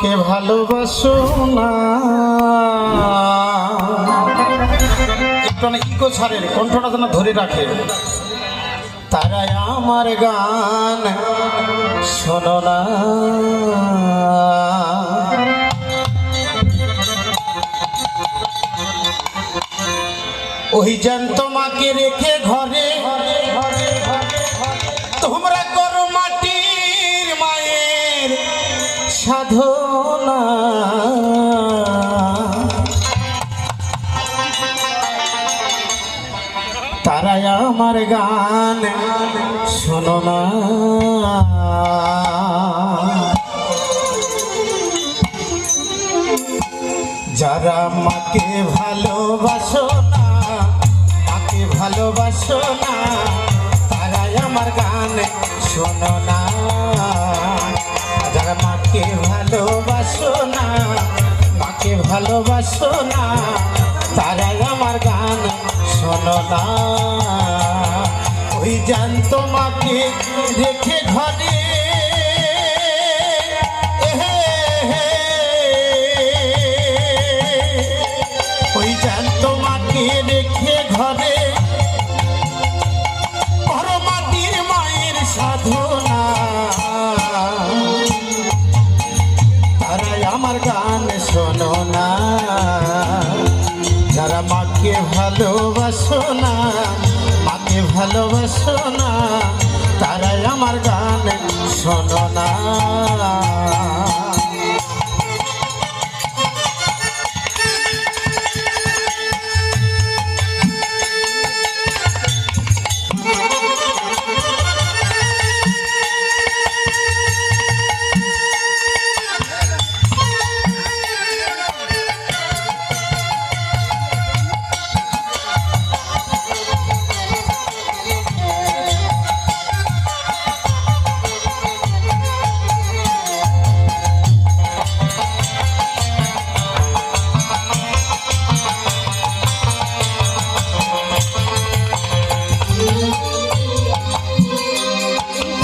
মাকে ভালোবাসো না। একটু না ইকো ছাড়ের কণ্ঠটা যেন ধরে রাখে। তারাই আমার গান শোনো না। ওই যেন তোমাকে রেখে ঘরে তোমরা করো মাটির মায়ের সাধনা। তারাই আমার গান শোনো না। যারা মাকে ভালোবাসো না, মাকে ভালোবাসো না, তারাই আমার গান শোনো না। যারা মাকে ভালোবাসো না, মাকে ভালোবাসো না, তারাই আমার গান শোনো না। ওই জান তোমাকে রেখে ঘরে ওই জান তোমাকে রেখে ঘরে বড় মাটির মায়ের সাধনা। তারাই আমার গান শোনো না। যারা মাকে ভালোবাসো না, মাকে ভালোবাসো না, তারাই আমার গান শোনো না।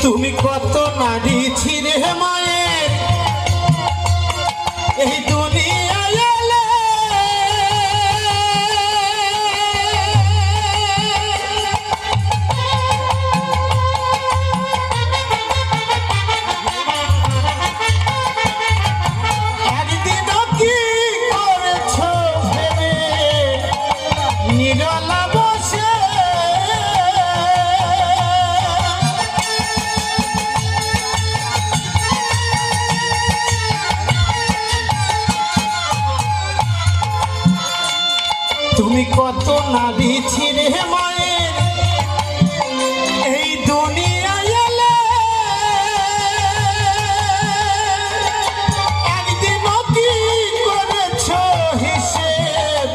তুমি কত নারী ছিলে মায়ের এই দুনিয়ায় এলে, একদিনও কি করেছ ভেবে নিরলা বসে। তুমি কত নারী ছিলে মায়ের এই দুনিয়ায় এলে, একদিনও কি করেছ হিসেব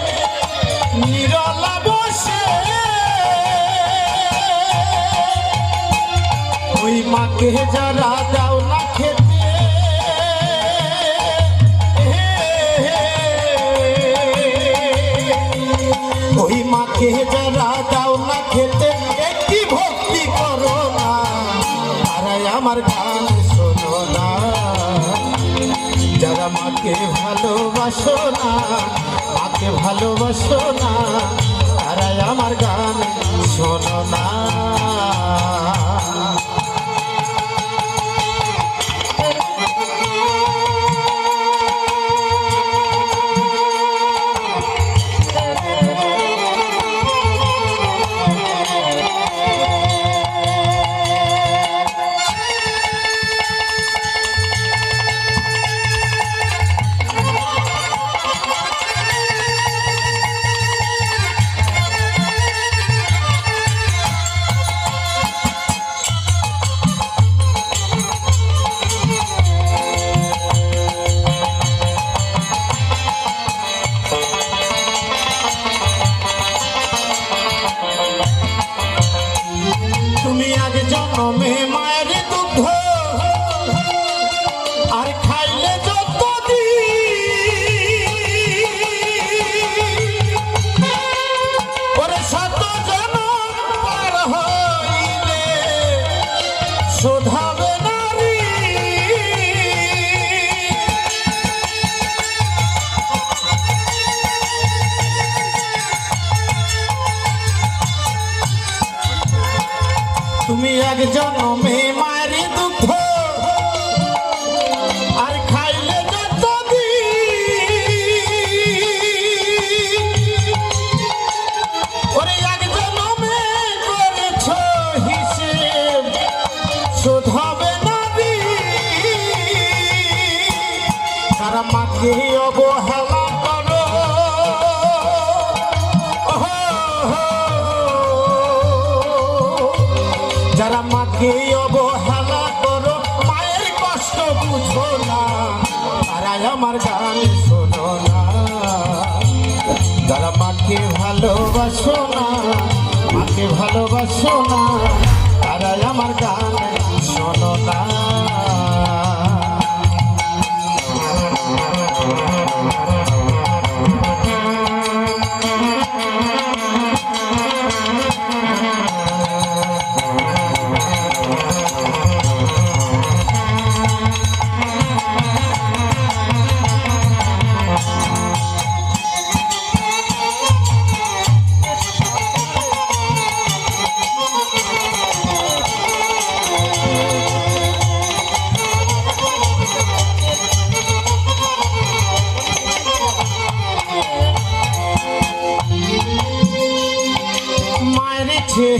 নিরলা বসে। ওই মাকে যারা দাও না খেতে, ওই মাকে যারা দাও না খেতে, একটি ভক্তি করো না, তারাই আমার গান শোনো না। যারা মাকে ভালোবাসো না, মাকে ভালোবাসো না, তারাই আমার গান শোনো না। তুমি আজ জন্মে মায়ের দুগ্ধ আর খাইলে ওরে শত জন্ম পার হইলে শোধাবে নারী। তুমি এক জন্মে মায়ের দুঃখ আর খাইলে ওরে এক জন্মে করেছ হিসেব শোধ হবে না তারা মাকে অবহেলা করো যারা মাকে অবহেলা করো মায়ের কষ্ট বুঝো না তারাই আমার গান শোনো না যারা মাকে ভালোবাসো না মাকে ভালোবাসো না তারাই আমার গান শোনো না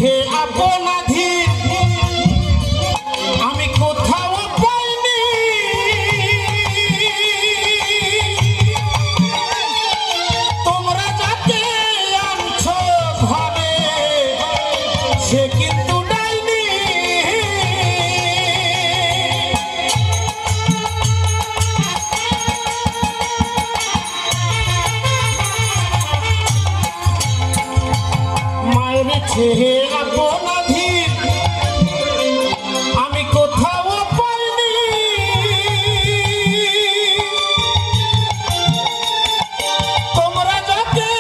হে আপনাধীন আমি কোথাও পাইনি তোমরা যাকে আনছো ঘরে সে কিন্তু ডাইনি মায়ের ছেলে আপনাধীন আমি কোথাও পাইনি তোমরা যাকে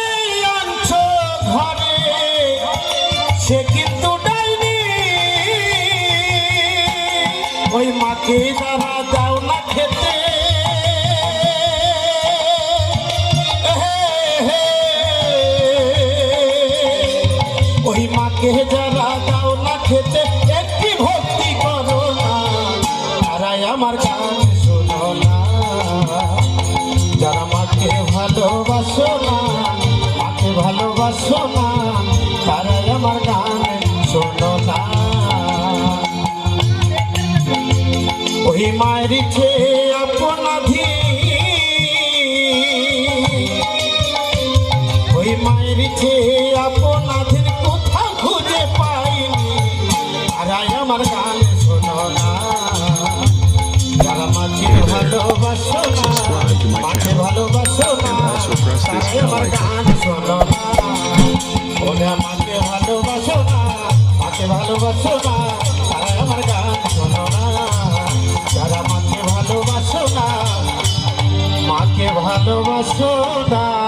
আনছো ঘরে সে কিন্তু ডাইনি ওই মাকে যারা দাও না খেতে ওই মাকে যারা দাও না খেতে একটি ভক্তি করো না তারাই আমার গান শোনো না যারা মাকে ভালোবাসো না মাকে ভালোবাসো না তারাই আমার গান শোনো না ওই মায়ের খেয়ে আপনাধীন ওই মায়ের খেয়ে আপনাধীন কোথাও খুঁজে পাইনি তারাই আমার গান শোনো না যারা মাকে ভালোবাসো না মাকে ভালোবাসো না তারাই আমার গান শোনো না ওরা মাকে ভালোবাসো না মাকে ভালোবাসো না তারাই আমার গান শোনো না যারা মাকে ভালোবাসো না মাকে ভালোবাসো না